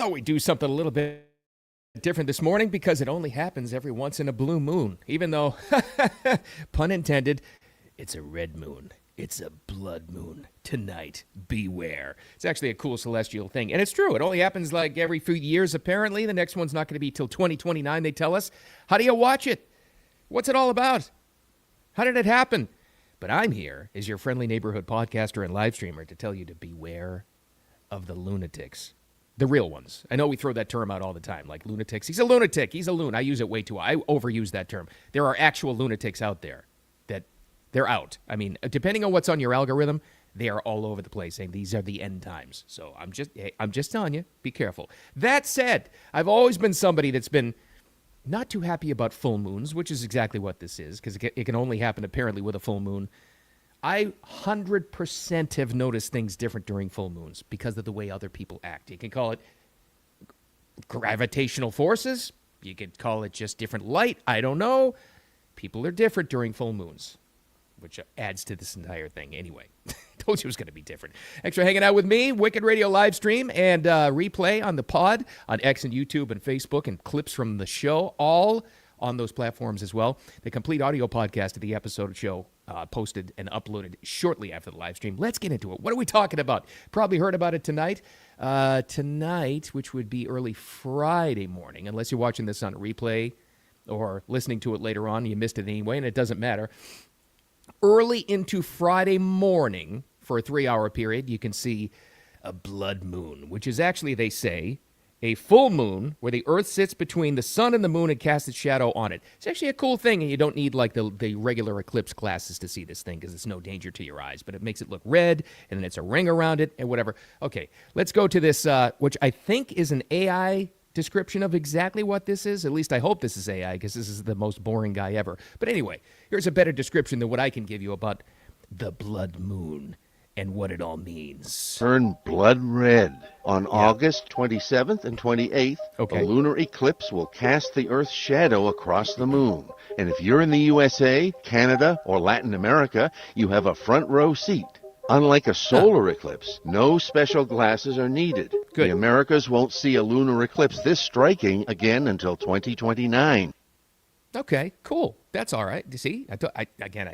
thought we'd do something a little bit different this morning because it only happens every once in a blue moon. Even though, pun intended, it's a red moon. It's a blood moon. Tonight, beware. It's actually a cool celestial thing. And it's true. It only happens like every few years, apparently. The next one's not going to be till 2029, they tell us. How do you watch it? What's it all about? How did it happen? But I'm here as your friendly neighborhood podcaster and live streamer to tell you to beware of the lunatics. The real ones. I know we throw that term out all the time, like lunatics. He's a lunatic. He's a loon. I use it way too. I overuse that term. There are actual lunatics out there that they're out. I mean, depending on what's on your algorithm, they are all over the place saying these are the end times. So I'm just telling you, be careful. That said, I've always been somebody that's been not too happy about full moons, which is exactly what this is, because it can only happen apparently with a full moon. I 100% have noticed things different during full moons because of the way other people act. You can call it gravitational forces. You could call it just different light. I don't know. People are different during full moons, which adds to this entire thing. Anyway, told you it was going to be different. Thanks for hanging out with me. Wicked Radio live stream and replay on the pod on X and YouTube and Facebook and clips from the show, all on those platforms as well. The complete audio podcast of the episode of show posted and uploaded shortly after the live stream. Let's get into it. What are we talking about? Probably heard about it tonight. Tonight, which would be early Friday morning, unless you're watching this on a replay or listening to it later on. You missed it anyway, and it doesn't matter. Early into Friday morning, for a 3-hour period, you can see a blood moon, which is actually, they say, a full moon where the Earth sits between the sun and the moon and casts its shadow on it. It's actually a cool thing, and you don't need like the regular eclipse glasses to see this thing because it's no danger to your eyes, but it makes it look red, and then it's a ring around it and whatever. Okay, let's go to this, which I think is an AI description of exactly what this is. At least I hope this is AI because this is the most boring guy ever. But anyway, here's a better description than what I can give you about the blood moon and what it all means. Turn blood red. On August 27th and 28th, a lunar eclipse will cast the Earth's shadow across the moon. And if you're in the USA, Canada, or Latin America, you have a front row seat. Unlike a solar eclipse, no special glasses are needed. Good. The Americas won't see a lunar eclipse this striking again until 2029. Okay, cool. That's all right. You see, I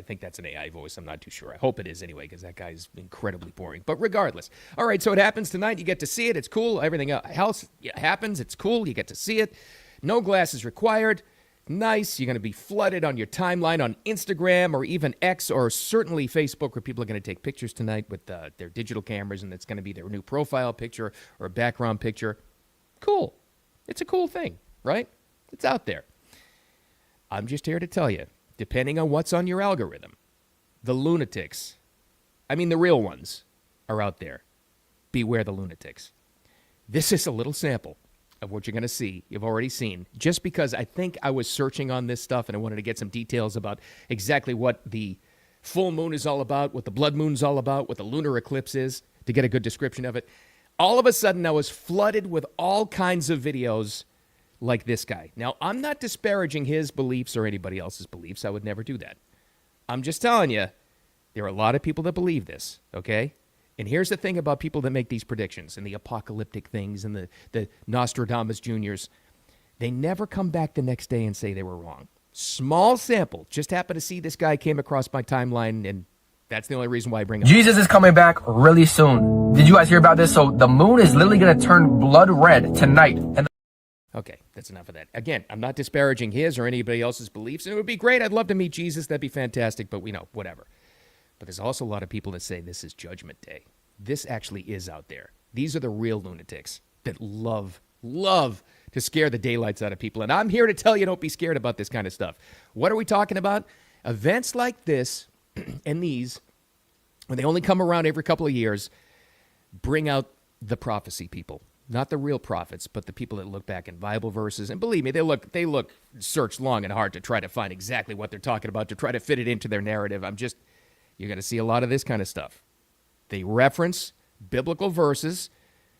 think that's an AI voice. I'm not too sure. I hope it is anyway, because that guy's incredibly boring. But regardless. All right, so it happens tonight. You get to see it. It's cool. Everything else happens. It's cool. You get to see it. No glasses required. Nice. You're going to be flooded on your timeline on Instagram or even X or certainly Facebook, where people are going to take pictures tonight with their digital cameras, and it's going to be their new profile picture or background picture. Cool. It's a cool thing, right? It's out there. I'm just here to tell you, depending on what's on your algorithm, the lunatics, I mean the real ones, are out there. Beware the lunatics. This is a little sample of what you're going to see. You've already seen, just because I think I was searching on this stuff and I wanted to get some details about exactly what the full moon is all about, what the blood moon's all about, what the lunar eclipse is, to get a good description of it. All of a sudden, I was flooded with all kinds of videos like this guy. Now, I'm not disparaging his beliefs or anybody else's beliefs. I would never do that. I'm just telling you, there are a lot of people that believe this, okay? And here's the thing about people that make these predictions and the apocalyptic things and the Nostradamus Juniors. They never come back the next day and say they were wrong. Small sample. Just happened to see this guy came across my timeline, and that's the only reason why I bring it up. Jesus is coming back really soon. Did you guys hear about this? So the moon is literally going to turn blood red tonight. And Okay, that's enough of that. Again, I'm not disparaging his or anybody else's beliefs, and it would be great. I'd love to meet Jesus. That'd be fantastic, but whatever. But there's also a lot of people that say this is Judgment Day. This actually is out there. These are the real lunatics that love to scare the daylights out of people. And I'm here to tell you, don't be scared about this kind of stuff. What are we talking about? Events like this and these, when they only come around every couple of years, bring out the prophecy people. Not the real prophets, but the people that look back in Bible verses. And believe me, they search long and hard to try to find exactly what they're talking about, to try to fit it into their narrative. You're going to see a lot of this kind of stuff. They reference biblical verses,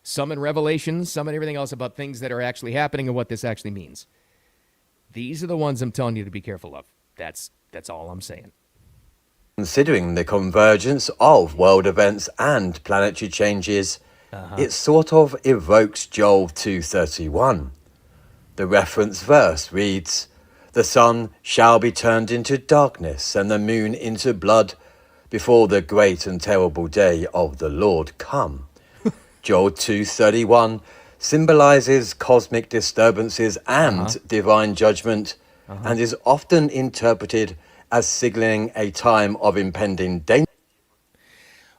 some in Revelation, some in everything else about things that are actually happening and what this actually means. These are the ones I'm telling you to be careful of. That's all I'm saying. Considering the convergence of world events and planetary changes, it sort of evokes Joel 2:31. The reference verse reads, "The sun shall be turned into darkness and the moon into blood before the great and terrible day of the Lord come." Joel 2:31 symbolizes cosmic disturbances and divine judgment, and is often interpreted as signaling a time of impending danger.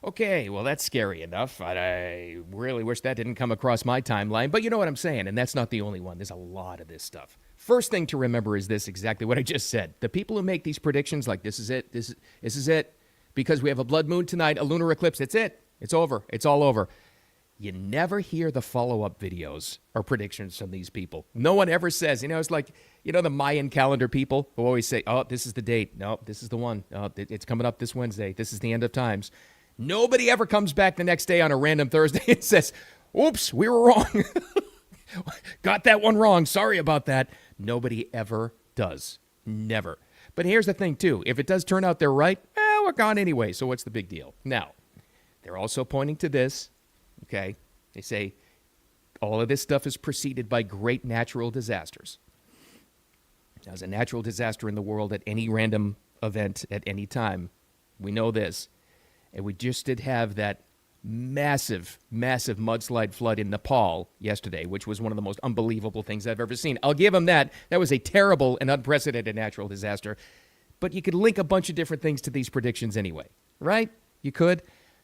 Okay, well, that's scary enough. I really wish that didn't come across my timeline, but you know what I'm saying, and that's not the only one. There's a lot of this stuff. First thing to remember is this, exactly what I just said. The people who make these predictions, like this is it, this is it, because we have a blood moon tonight, a lunar eclipse, it's it. It's over. It's all over. You never hear the follow-up videos or predictions from these people. No one ever says, it's like, the Mayan calendar people who always say, oh, this is the date. No, this is the one. Oh, it's coming up this Wednesday. This is the end of times. Nobody ever comes back the next day on a random Thursday and says, oops, we were wrong. Got that one wrong. Sorry about that. Nobody ever does. Never. But here's the thing, too. If it does turn out they're right, we're gone anyway, so what's the big deal? Now, they're also pointing to this, okay? They say all of this stuff is preceded by great natural disasters. There's a natural disaster in the world at any random event at any time. We know this. And we just did have that massive, massive mudslide flood in Nepal yesterday, which was one of the most unbelievable things I've ever seen. I'll give them that. That was a terrible and unprecedented natural disaster. But you could link a bunch of different things to these predictions anyway, right? You could.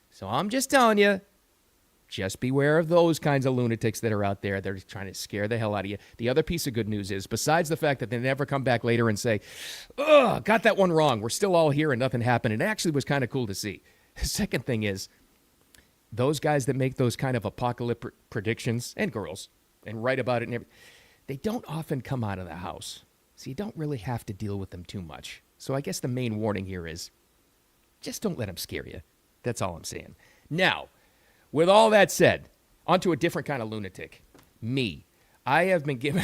So I'm just telling you, just beware of those kinds of lunatics that are out there. They're trying to scare the hell out of you. The other piece of good news is, besides the fact that they never come back later and say, oh, got that one wrong. We're still all here and nothing happened. It actually was kind of cool to see. The second thing is, those guys that make those kind of apocalyptic predictions, and girls, and write about it, and everything, they don't often come out of the house. So you don't really have to deal with them too much. So I guess the main warning here is, just don't let them scare you. That's all I'm saying. Now, with all that said, onto a different kind of lunatic. Me. I have been given,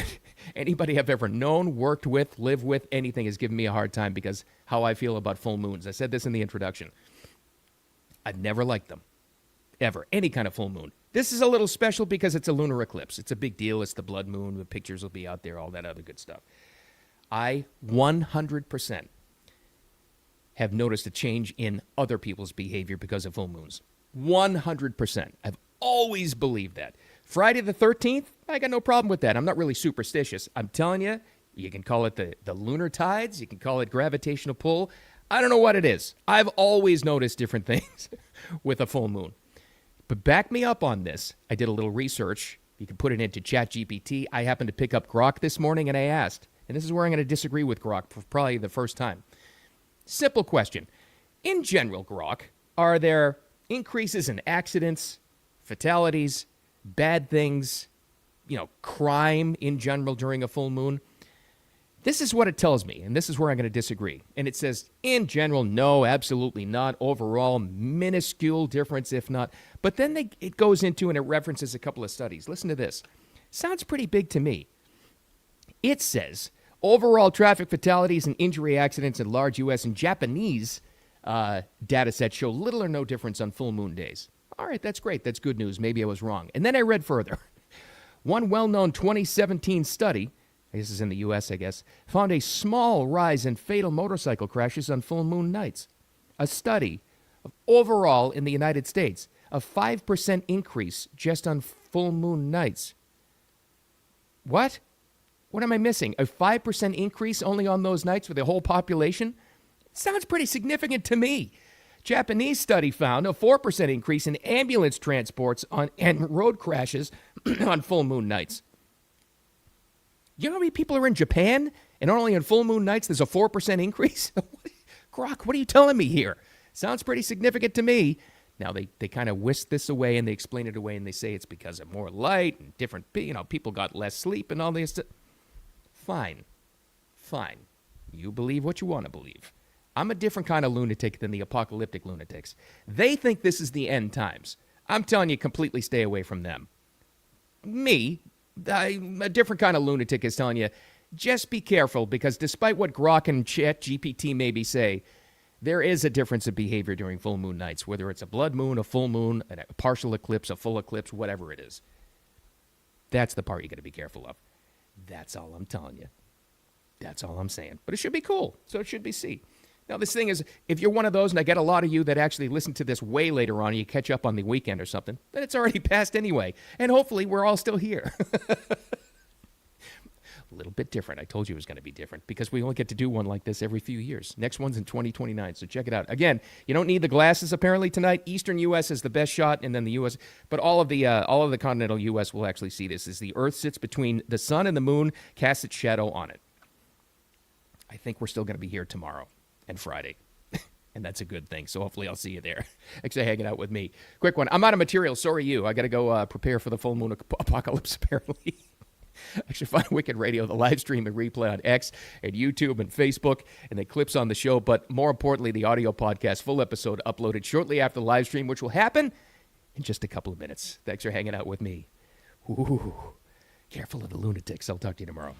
anybody I've ever known, worked with, lived with, anything has given me a hard time because how I feel about full moons. I said this in the introduction. I've never liked them, ever, any kind of full moon. This is a little special because it's a lunar eclipse. It's a big deal. It's the blood moon. The pictures will be out there, all that other good stuff. I 100% have noticed a change in other people's behavior because of full moons. 100%. I've always believed that. Friday the 13th, I got no problem with that. I'm not really superstitious. I'm telling you, you can call it the lunar tides. You can call it gravitational pull. I don't know what it is. I've always noticed different things with a full moon. But back me up on this. I did a little research. You can put it into ChatGPT. I happened to pick up Grok this morning and I asked, and this is where I'm going to disagree with Grok for probably the first time. Simple question. In general, Grok, are there increases in accidents, fatalities, bad things, crime in general during a full moon? This is what it tells me, and this is where I'm going to disagree. And it says, in general, no, absolutely not. Overall, minuscule difference, if not. But then it goes into and it references a couple of studies. Listen to this. Sounds pretty big to me. It says, overall traffic fatalities and injury accidents in large U.S. and Japanese data sets show little or no difference on full moon days. All right, that's great. That's good news. Maybe I was wrong. And then I read further. One well-known 2017 study, this is in the U.S., I guess, found a small rise in fatal motorcycle crashes on full moon nights. A study of overall in the United States, a 5% increase just on full moon nights. What? What am I missing? A 5% increase only on those nights for the whole population? Sounds pretty significant to me. Japanese study found a 4% increase in ambulance transports and road crashes on full moon nights. You know how many people are in Japan and only on full moon nights there's a 4% increase? Grok, what are you telling me here? Sounds pretty significant to me. Now, they kind of whisk this away and they explain it away and they say it's because of more light and different, people got less sleep and all this. Fine. You believe what you want to believe. I'm a different kind of lunatic than the apocalyptic lunatics. They think this is the end times. I'm telling you, completely stay away from them. Me, a different kind of lunatic is telling you, just be careful because despite what Grok and ChatGPT maybe say, There is a difference in behavior during full moon nights, whether it's a blood moon, a full moon, a partial eclipse, a full eclipse, whatever it is. That's the part you got to be careful of. That's all I'm telling you. That's all I'm saying. But it should be cool, so it should be see. Now, this thing is, if you're one of those, and I get a lot of you that actually listen to this way later on, and you catch up on the weekend or something, then it's already passed anyway. And hopefully we're all still here. A little bit different. I told you it was going to be different because we only get to do one like this every few years. Next one's in 2029, so check it out. Again, you don't need the glasses apparently tonight. Eastern U.S. is the best shot, and then the U.S. But all of the continental U.S. will actually see this as the Earth sits between the sun and the moon, casts its shadow on it. I think we're still going to be here tomorrow and Friday, and that's a good thing. So hopefully I'll see you there. Thanks for hanging out with me. Quick one. I'm out of material. Sorry you. I got to go prepare for the full moon apocalypse apparently. Actually, find Wicked Radio, the live stream and replay on X and YouTube and Facebook, and the clips on the show. But more importantly, the audio podcast, full episode uploaded shortly after the live stream, which will happen in just a couple of minutes. Thanks for hanging out with me. Ooh, careful of the lunatics. I'll talk to you tomorrow.